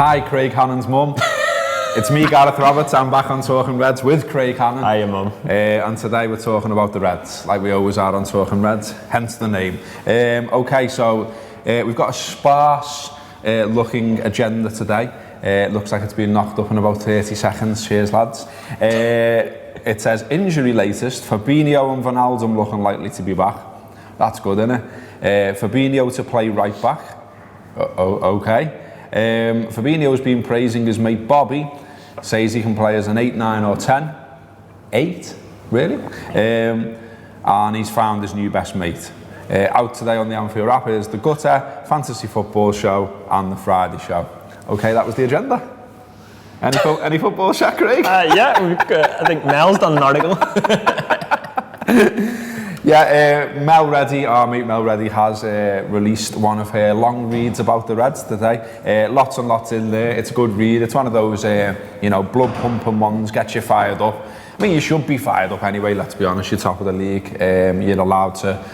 Hi, Craig Hannan's mum. It's me, Gareth Roberts. I'm back on Talking Reds with Craig Hannan. Hiya, mum. And today we're talking about the Reds, like we always are on Talking Reds, hence the name. Okay, so we've got a sparse looking agenda today. It looks like it's been knocked up in about 30 seconds. Cheers, lads. It says, injury latest, Fabinho and Wijnaldum looking likely to be back. That's good, isn't it? Fabinho to play right back. Okay. Fabinho's been praising his mate Bobby, says he can play as an 8, 9 or 10. 8? Really? And he's found his new best mate. Out today on the Anfield app is the Gutter, Fantasy Football Show and the Friday Show. Okay, that was the agenda. Any football chat, Craig? Yeah, I think Mel's done an article. Mel Reddy, our mate Mel Reddy, has released one of her long reads about the Reds today. Lots and lots in there. It's a good read. It's one of those, blood pumping ones, get you fired up. I mean, you should be fired up anyway, let's be honest. You're top of the league. You're allowed to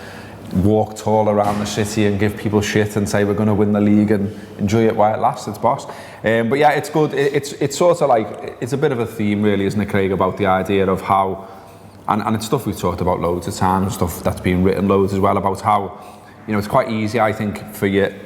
walk tall around the city and give people shit and say we're going to win the league and enjoy it while it lasts. It's boss. But yeah, it's good. It's sort of like, it's a bit of a theme really, isn't it, Craig, about the idea of how, and it's stuff we've talked about loads of times, stuff that's been written loads as well, about how, it's quite easy, I think, for you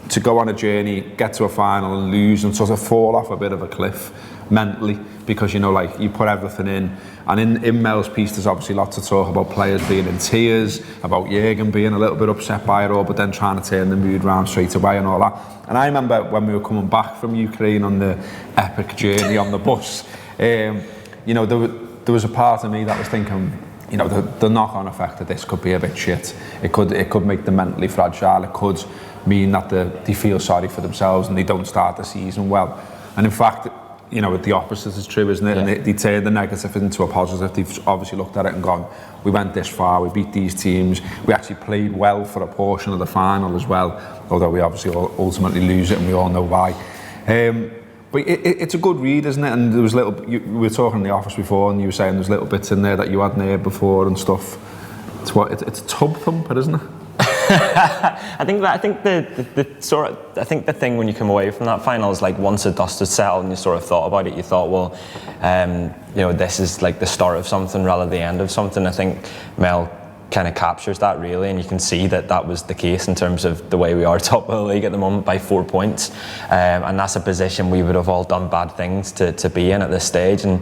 to go on a journey, get to a final and lose and sort of fall off a bit of a cliff mentally, because you put everything in. And in Mel's piece there's obviously lots of talk about players being in tears, about Jürgen being a little bit upset by it all, but then trying to turn the mood around straight away and all that. And I remember when we were coming back from Ukraine on the epic journey on the bus, there was a part of me that was thinking, the knock-on effect of this could be a bit shit. It could make them mentally fragile. It could mean that they feel sorry for themselves and they don't start the season well. And in fact, the opposite is true, isn't it? Yeah. And they turn the negative into a positive. They've obviously looked at it and gone, we went this far, we beat these teams, we actually played well for a portion of the final as well, although we obviously ultimately lose it and we all know why. But it's a good read, isn't it? And there was we were talking in the office before and you were saying there's little bits in there that you hadn't heard before and stuff. It's a tub thumper, isn't it? I think the thing when you come away from that final is like once the dust has settled and you sort of thought about it, you thought, well, this is like the start of something rather than the end of something. I think Mel kind of captures that really, and you can see that was the case in terms of the way we are top of the league at the moment by 4 points, and that's a position we would have all done bad things to be in at this stage. And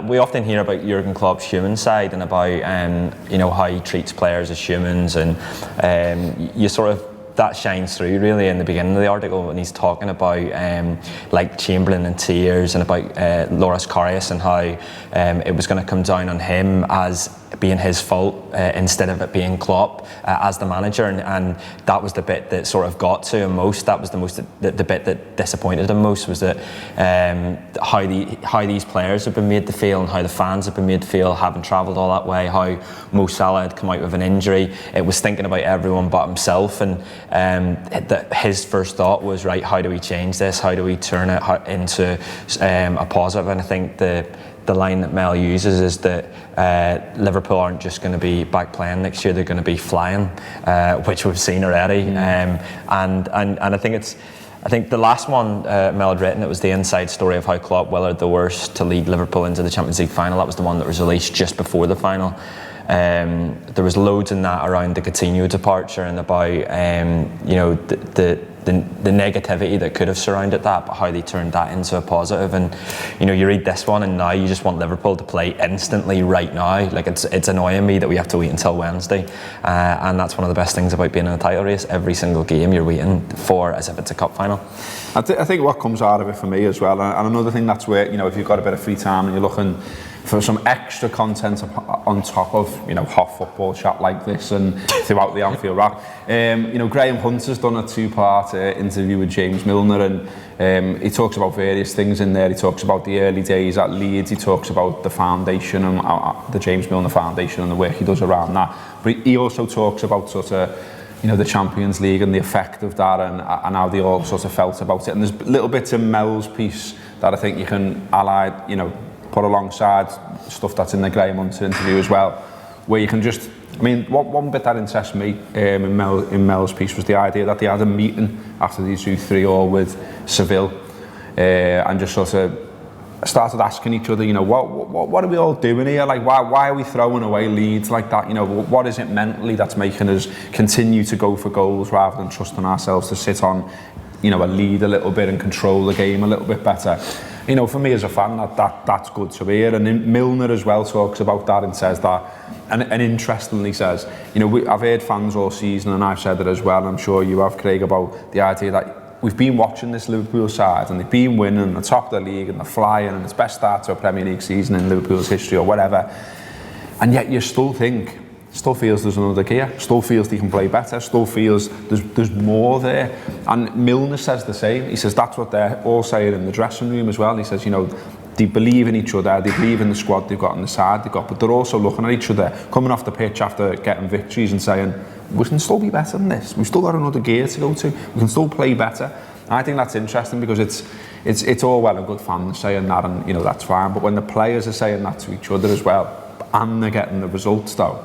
we often hear about Jurgen Klopp's human side and about how he treats players as humans, and you sort of, that shines through really in the beginning of the article when he's talking about like Chamberlain in tears and about Loris Karius and how it was going to come down on him as being his fault instead of it being Klopp as the manager, and that was the bit that sort of got to him most. That was the bit that disappointed him most, was that how these players have been made to feel and how the fans have been made to feel, having travelled all that way, how Mo Salah had come out with an injury. It was thinking about everyone but himself, and his first thought was, right, how do we change this? How do we turn it into a positive? And I think the line that Mel uses is that Liverpool aren't just going to be back playing next year, they're going to be flying, which we've seen already. And I think the last one Mel had written, it was the inside story of how Klopp willed the worst to lead Liverpool into the Champions League final. That was the one that was released just before the final. There was loads in that around the Coutinho departure and about the negativity that could have surrounded that, but how they turned that into a positive. And you read this one and now you just want Liverpool to play instantly right now. Like it's annoying me that we have to wait until Wednesday, and that's one of the best things about being in a title race. Every single game you're waiting for as if it's a cup final. I think what comes out of it for me as well, and another thing, that's where if you've got a bit of free time and you're looking for some extra content on top of hot football chat like this and throughout the Anfield wrap, Graham Hunter's done a 2-part interview with James Milner, and he talks about various things in there. He talks about the early days at Leeds, he talks about the foundation and the James Milner Foundation and the work he does around that, but he also talks about sort of the Champions League and the effect of that, and how they all sort of felt about it. And there's little bits in Mel's piece that I think you can put alongside stuff that's in the Graham Hunter interview as well, where you can just I mean, one bit that interests me in Mel's piece was the idea that they had a meeting after these 3-3 with Seville, and just sort of started asking each other, you know, what are we all doing here? Like, why are we throwing away leads like that? You know, what is it mentally that's making us continue to go for goals rather than trusting ourselves to sit on, you know, a lead a little bit and control the game a little bit better? You know, for me as a fan, that's good to hear. And Milner as well talks about that and says that, and interestingly says, you know, I've heard fans all season, and I've said it as well, I'm sure you have, Craig, about the idea that we've been watching this Liverpool side and they've been winning the top of the league and they're flying and it's best start to a Premier League season in Liverpool's history or whatever, and yet you still feels there's another gear, still feels they can play better, still feels there's more there. And Milner says the same. He says that's what they're all saying in the dressing room as well. He says, you know, they believe in each other, they believe in the squad they've got on the side they've got, but they're also looking at each other, coming off the pitch after getting victories and saying, we can still be better than this, we've still got another gear to go to, we can still play better. And I think that's interesting because it's all well and good fans saying that, and you know, that's fine, but when the players are saying that to each other as well, and they're getting the results though,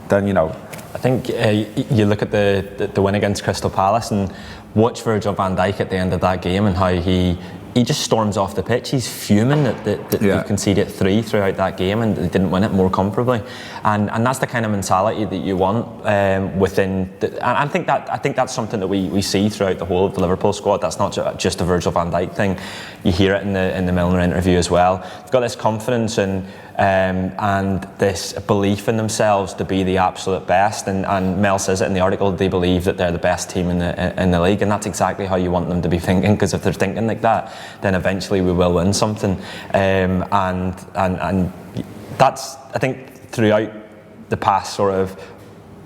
then, you know. I think you look at the win against Crystal Palace and watch Virgil van Dijk at the end of that game and how he just storms off the pitch. He's fuming that they conceded 3 throughout that game and they didn't win it more comfortably. And that's the kind of mentality that you want within. And I think that's something that we see throughout the whole of the Liverpool squad. That's not just a Virgil van Dijk thing. You hear it in the Milner interview as well. They've got this confidence and this belief in themselves to be the absolute best. And Mel says it in the article. They believe that they're the best team in the league, and that's exactly how you want them to be thinking. Because if they're thinking like that, then eventually we will win something. And that's, I think, throughout the past sort of,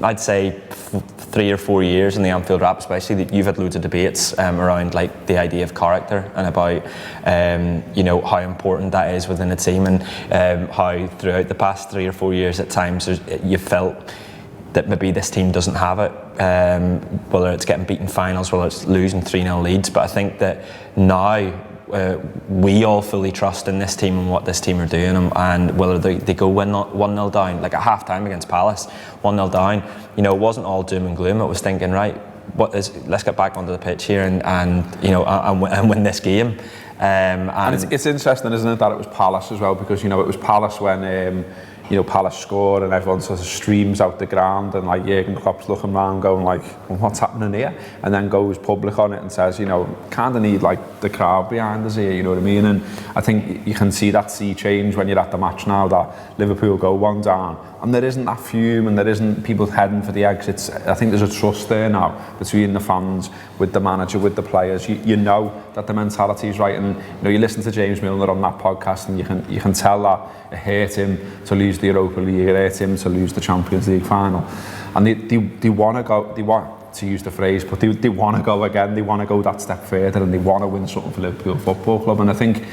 I'd say 3 or 4 years in the Anfield Wrap, especially, that you've had loads of debates around like the idea of character and about you know, how important that is within a team, and how throughout the past 3 or 4 years at times you felt that maybe this team doesn't have it, whether it's getting beaten finals, whether it's losing 3-0 leads. But I think that now we all fully trust in this team and what this team are doing, and whether they go 1-0 down, like at half time against Palace, 1-0 down, you know, it wasn't all doom and gloom. It was thinking, right, let's get back onto the pitch here and you know, and win this game. And it's interesting, isn't it, that it was Palace as well, because, you know, it was Palace when you know, Palace scored and everyone sort of streams out the ground, and like Jurgen Klopp's looking around going like, well, what's happening here? And then goes public on it and says, you know, kind of need like the crowd behind us here, you know what I mean? And I think you can see that sea change when you're at the match now, that Liverpool go 1 down and there isn't that fume and there isn't people heading for the exits. I think there's a trust there now between the fans, with the manager, with the players. You know that the mentality is right, and you know, you listen to James Milner on that podcast and you can tell that it hurt him to lose the Europa League, it hurt him to lose the Champions League final, and they want to go, they want to use the phrase, but they want to go again, they want to go that step further, and they want to win something for Liverpool Football Club. And I think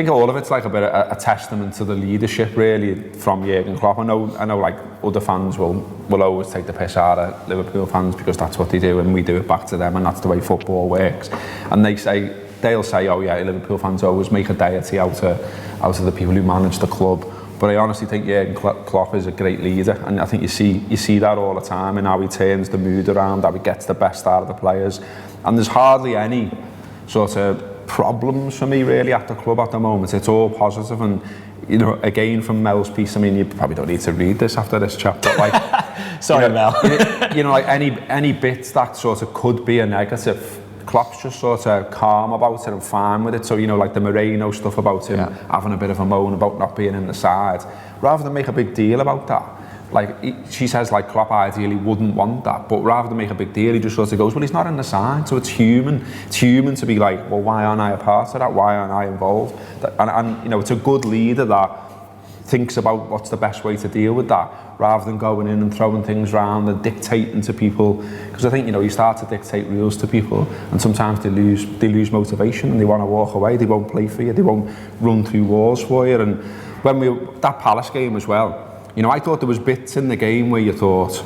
all of it's like a bit of a testament to the leadership really from Jurgen Klopp. I know like other fans will always take the piss out of Liverpool fans because that's what they do and we do it back to them, and that's the way football works. And they'll say, oh yeah, Liverpool fans always make a deity out of the people who manage the club. But I honestly think Jurgen Klopp is a great leader, and I think you see that all the time in how he turns the mood around, how he gets the best out of the players. And there's hardly any sort of problems for me really at the club at the moment. It's all positive, and you know, again from Mel's piece, I mean, you probably don't need to read this after this chat, but like sorry, you know, Mel. You know, like any bits that sort of could be a negative, Klopp's just sort of calm about it and fine with it. So, you know, like the Moreno stuff about him having a bit of a moan about not being in the side, rather than make a big deal about that. Like, she says, like, Klopp ideally wouldn't want that, but rather than make a big deal, he just sort of goes, well, he's not in the side, so it's human. It's human to be like, well, why aren't I a part of that? Why aren't I involved? And you know, it's a good leader that thinks about what's the best way to deal with that, rather than going in and throwing things around and dictating to people. Because I think, you know, you start to dictate rules to people, and sometimes they lose motivation and they want to walk away. They won't play for you. They won't run through walls for you. And when that Palace game as well, you know, I thought there was bits in the game where you thought,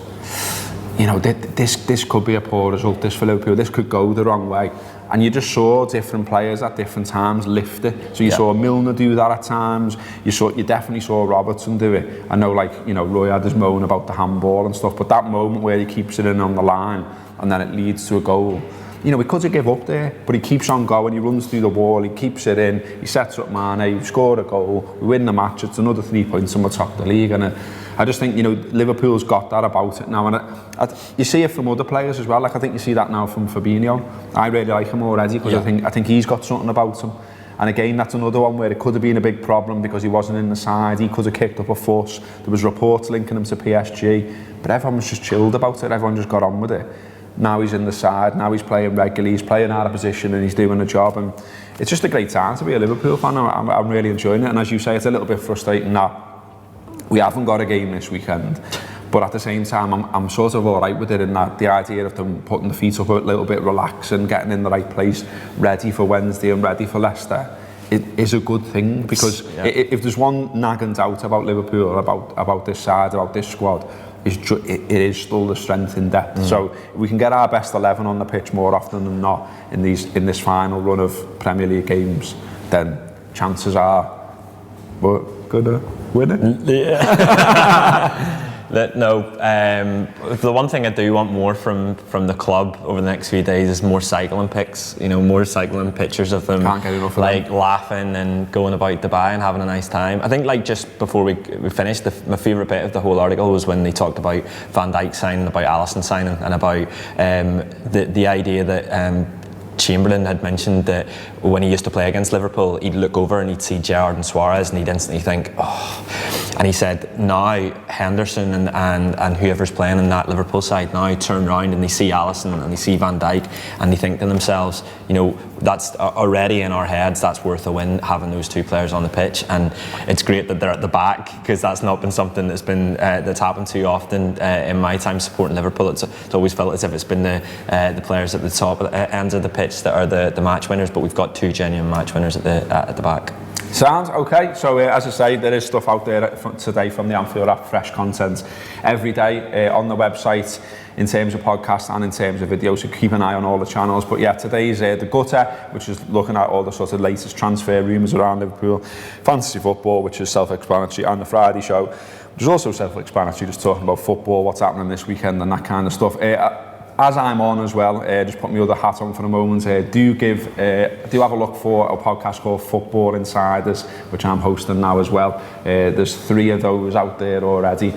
you know, this could be a poor result, this for Liverpool, this could go the wrong way. And you just saw different players at different times lift it. So you saw Milner do that at times. You definitely saw Robertson do it. I know, like, you know, Roy had his moan about the handball and stuff, but that moment where he keeps it in on the line and then it leads to a goal. You know, he could have given up there, but he keeps on going. He runs through the wall, he keeps it in, he sets up Mane, he scored a goal, we win the match. It's another 3 points and we're top of the league. And I just think, you know, Liverpool's got that about it now. And you see it from other players as well. Like, I think you see that now from Fabinho. I really like him already because I think he's got something about him. And again, that's another one where it could have been a big problem because he wasn't in the side. He could have kicked up a fuss. There was reports linking him to PSG, but everyone was just chilled about it. Everyone just got on with it. Now he's in the side, now he's playing regularly, he's playing out of position and he's doing a job, and it's just a great time to be a Liverpool fan. I'm really enjoying it, and as you say, it's a little bit frustrating that we haven't got a game this weekend, but at the same time I'm sort of alright with it, in that the idea of them putting the feet up a little bit, relaxing, getting in the right place, ready for Wednesday and ready for Leicester, it is a good thing, because if there's one nagging doubt about Liverpool, about this side, about this squad, it is still the strength in depth. So if we can get our best 11 on the pitch more often than not in this final run of Premier League games, then chances are we're gonna win it. Yeah. The one thing I do want more from the club over the next few days is more cycling pics. You know, more cycling pictures of them. Can't get enough of like them. Laughing and going about Dubai and having a nice time. I think, like, just before we finished, my favourite bit of the whole article was when they talked about Van Dijk signing, about Alisson signing, and about the idea that Chamberlain had mentioned that when he used to play against Liverpool, he'd look over and he'd see Gerrard and Suarez and he'd instantly think, oh. And he said, now Henderson and whoever's playing in that Liverpool side now turn around and they see Alisson and they see Van Dijk and they think to themselves, you know, that's already in our heads, that's worth a win, having those two players on the pitch. And it's great that they're at the back, because that's not been something that's happened too often in my time supporting Liverpool. It's always felt as if it's been the players at the top ends of the pitch that are the match winners, but we've got two genuine match winners at the back. Sounds okay. So as I say, there is stuff out there today from the Anfield app, fresh content every day on the website in terms of podcast and in terms of video, so keep an eye on all the channels. But yeah, today's the Gutter, which is looking at all the sort of latest transfer rumours around Liverpool, Fantasy Football, which is self-explanatory, and the Friday Show, which is also self-explanatory, just talking about football, what's happening this weekend and that kind of stuff. As I'm on as well, just put my other hat on for a moment. Do have a look for a podcast called Football Insiders, which I'm hosting now as well. There's 3 of those out there already.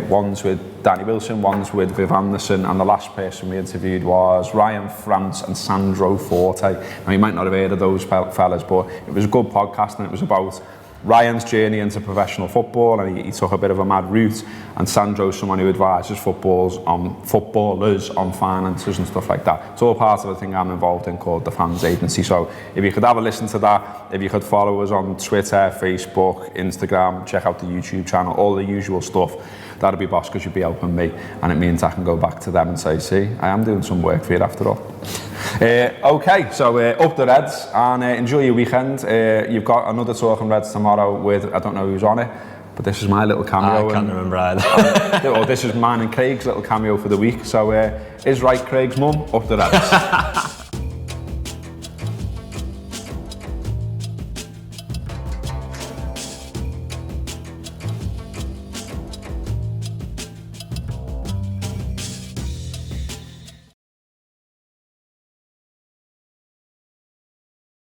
One's with Danny Wilson, one's with Viv Anderson, and the last person we interviewed was Ryan France and Sandro Forte. Now, you might not have heard of those fellas, but it was a good podcast, and it was about Ryan's journey into professional football, and he took a bit of a mad route, and Sandro's someone who advises footballers on finances and stuff like that. It's all part of a thing I'm involved in called the Fans Agency. So if you could have a listen to that, if you could follow us on Twitter, Facebook, Instagram, check out the YouTube channel, all the usual stuff, that'd be boss, because you'd be helping me, and it means I can go back to them and say, see, I am doing some work for you after all. Okay, so up the Reds, and enjoy your weekend. You've got another Talking Reds tomorrow with, I don't know who's on it, but this is my little cameo. I can't remember either. Or this is mine and Craig's little cameo for the week. So is right, Craig's mum, up the Reds.